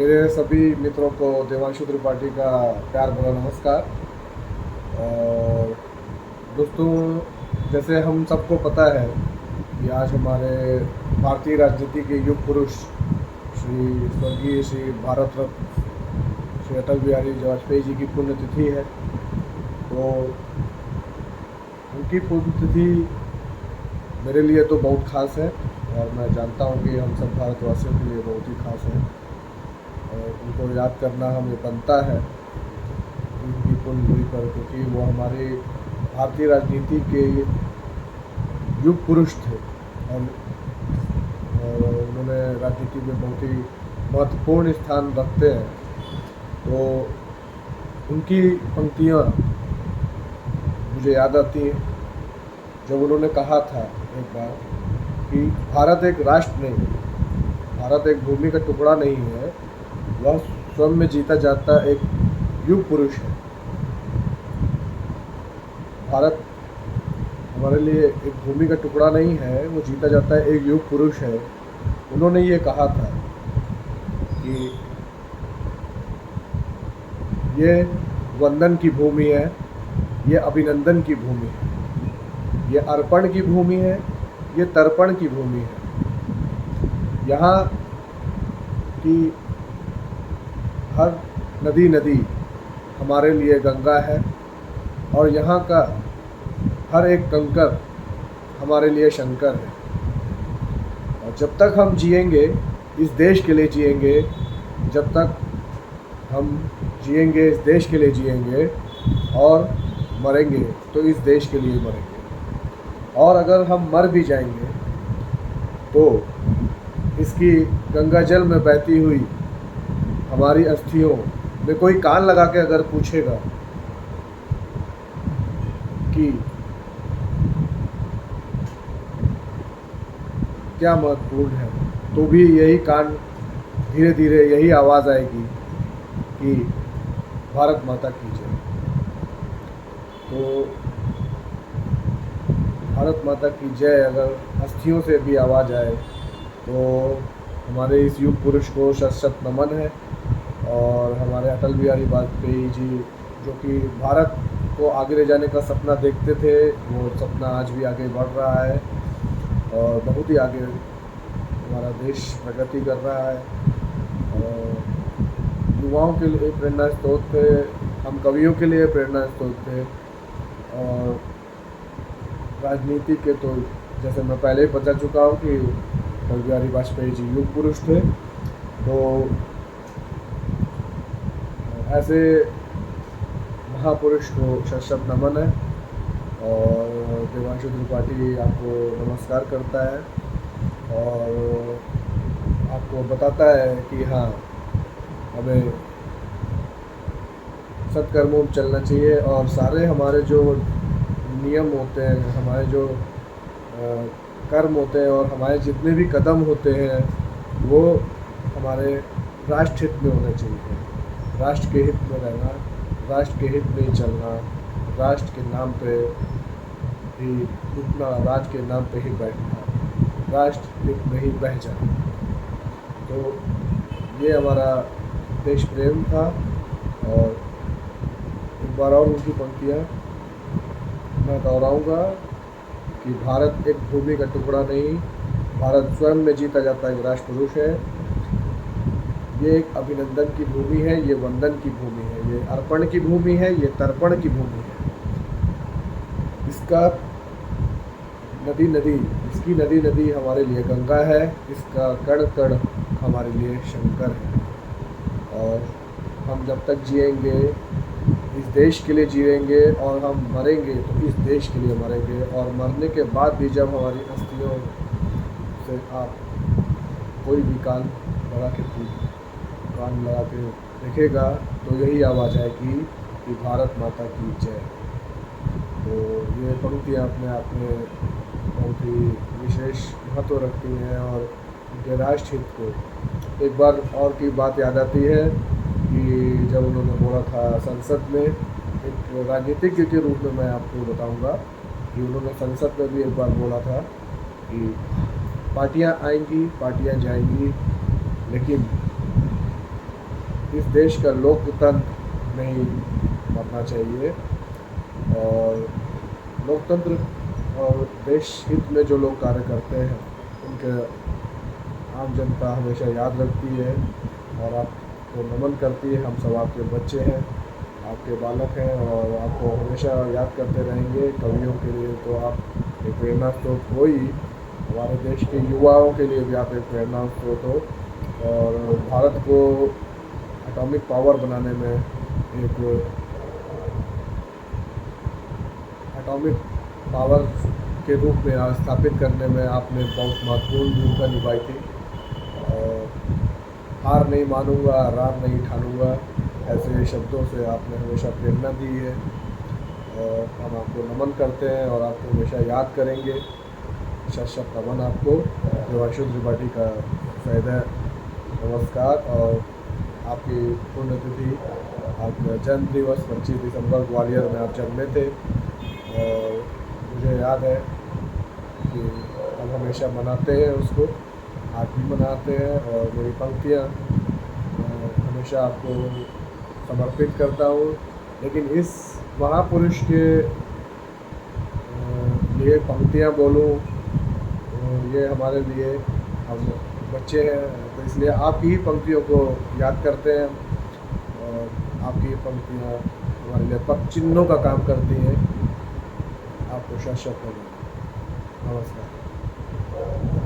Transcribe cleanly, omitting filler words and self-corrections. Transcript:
मेरे सभी मित्रों को देवांशु त्रिपाठी का प्यार भरा नमस्कार। और दोस्तों, जैसे हम सबको पता है कि आज हमारे भारतीय राजनीति के युग पुरुष श्री स्वर्गीय श्री भारत रत्न श्री अटल बिहारी वाजपेयी जी की पुण्यतिथि है। तो उनकी पुण्यतिथि मेरे लिए तो बहुत खास है और मैं जानता हूँ कि हम सब भारतवासियों के लिए बहुत ही खास है और उनको याद करना हमें बनता है उनकी पुण्यतिथि पर, क्योंकि वो हमारी भारतीय राजनीति के युग पुरुष थे और उन्होंने राजनीति में बहुत ही महत्वपूर्ण स्थान रखते हैं। तो उनकी पंक्तियाँ मुझे याद आती हैं जब उन्होंने कहा था एक बार कि भारत एक राष्ट्र नहीं, भारत एक भूमि का टुकड़ा नहीं है, वह स्वयं में जीता जाता एक युग पुरुष है। भारत हमारे लिए एक भूमि का टुकड़ा नहीं है, वो जीता जाता है एक युग पुरुष है। उन्होंने ये कहा था कि ये वंदन की भूमि है, ये अभिनंदन की भूमि है, ये अर्पण की भूमि है, ये तर्पण की भूमि है। यहाँ की हर नदी नदी हमारे लिए गंगा है और यहाँ का हर एक कंकर हमारे लिए शंकर है। और जब तक हम जिएंगे इस देश के लिए जिएंगे, जब तक हम जिएंगे इस देश के लिए जिएंगे और मरेंगे तो इस देश के लिए मरेंगे। और अगर हम मर भी जाएंगे तो इसकी गंगा जल में बहती हुई हमारी अस्थियों में कोई कान लगा के अगर पूछेगा कि क्या महत्वपूर्ण है, तो भी यही कान धीरे धीरे यही आवाज़ आएगी कि भारत माता की जय। तो भारत माता की जय अगर अस्थियों से भी आवाज़ आए तो हमारे इस युग पुरुष को शत शत नमन है। और हमारे अटल बिहारी वाजपेयी जी जो कि भारत को आगे ले जाने का सपना देखते थे, वो सपना आज भी आगे बढ़ रहा है और बहुत ही आगे हमारा देश प्रगति कर रहा है। और युवाओं के लिए प्रेरणा स्रोत थे, हम कवियों के लिए प्रेरणा स्रोत थे। और राजनीति के तो जैसे मैं पहले ही बता चुका हूँ कि अटल बिहारी वाजपेयी जी युग पुरुष थे। तो ऐसे महापुरुष को शत शत नमन है। और देवांशु त्रिपाठी आपको नमस्कार करता है और आपको बताता है कि हाँ, हमें सत्कर्मों में चलना चाहिए और सारे हमारे जो नियम होते हैं, हमारे जो कर्म होते हैं और हमारे जितने भी कदम होते हैं वो हमारे राष्ट्र हित में होने चाहिए। राष्ट्र के हित में रहना, राष्ट्र के हित में ही चलना, राष्ट्र के नाम पे ही उठना, राष्ट्र के नाम पे ही बैठना, राष्ट्र हित में ही बह जाना। तो ये हमारा देश प्रेम था। और एक बार और उनकी पंक्तियाँ मैं दोहराऊँगा कि भारत एक भूमि का टुकड़ा नहीं, भारत स्वयं में जीता जाता एक राष्ट्र पुरुष है। ये एक अभिनंदन की भूमि है, ये वंदन की भूमि है, ये अर्पण की भूमि है, ये तर्पण की भूमि है। इसका नदी नदी इसकी नदी नदी हमारे लिए गंगा है, इसका कण कण हमारे लिए शंकर है। और हम जब तक जिएंगे इस देश के लिए जिएंगे और हम मरेंगे तो इस देश के लिए मरेंगे। और मरने के बाद भी जब हमारी अस्थियों से आप कोई भी कान लगा के देखेगा तो यही आवाज़ आएगी कि भारत माता की जय। तो ये पंक्तियाँ अपने आप में बहुत ही विशेष महत्व रखती हैं और उनके राष्ट्र हित को एक बार और की बात याद आती है कि जब उन्होंने बोला था संसद में, एक राजनीतिज्ञ के रूप में मैं आपको बताऊंगा कि उन्होंने संसद में भी एक बार बोला था कि पार्टियां आएंगी, पार्टियां जाएंगी, लेकिन इस देश का लोकतंत्र नहीं मरना चाहिए। और लोकतंत्र और देश हित में जो लोग कार्य करते हैं उनके आम जनता हमेशा याद रखती है और आपको नमन करती है। हम सब आपके बच्चे हैं, आपके बालक हैं और आपको हमेशा याद करते रहेंगे। कवियों के लिए तो आप एक प्रेरणा स्रोत हो ही, हमारे देश के युवाओं के लिए भी आप एक प्रेरणा स्रोत हो। और भारत को एटॉमिक पावर बनाने में एक एटॉमिक पावर के रूप में स्थापित करने में आपने बहुत महत्वपूर्ण भूमिका निभाई थी। और हार नहीं मानूंगा, रार नहीं ठानूंगा, ऐसे शब्दों से आपने हमेशा प्रेरणा दी है। और हम आपको नमन करते हैं और आपको हमेशा याद करेंगे। शत शत नमन आपको। देवांशु त्रिपाठी का सदैव नमस्कार। और आपकी पुण्यतिथि, आपका जन्म दिवस 25 दिसंबर ग्वालियर में आप जन्मे थे। और मुझे याद है कि हम हमेशा मनाते हैं उसको, आज भी मनाते हैं। और मेरी पंक्तियाँ हमेशा आपको समर्पित करता हूँ। लेकिन इस महापुरुष के लिए पंक्तियाँ बोलूँ, ये हमारे लिए, हम बच्चे हैं तो इसलिए आपकी ही पंक्तियों को याद करते हैं। और आपकी ही पंक्तियाँ हमारे लिए पद चिन्हों का काम करती हैं। आपको शत शत नमस्कार।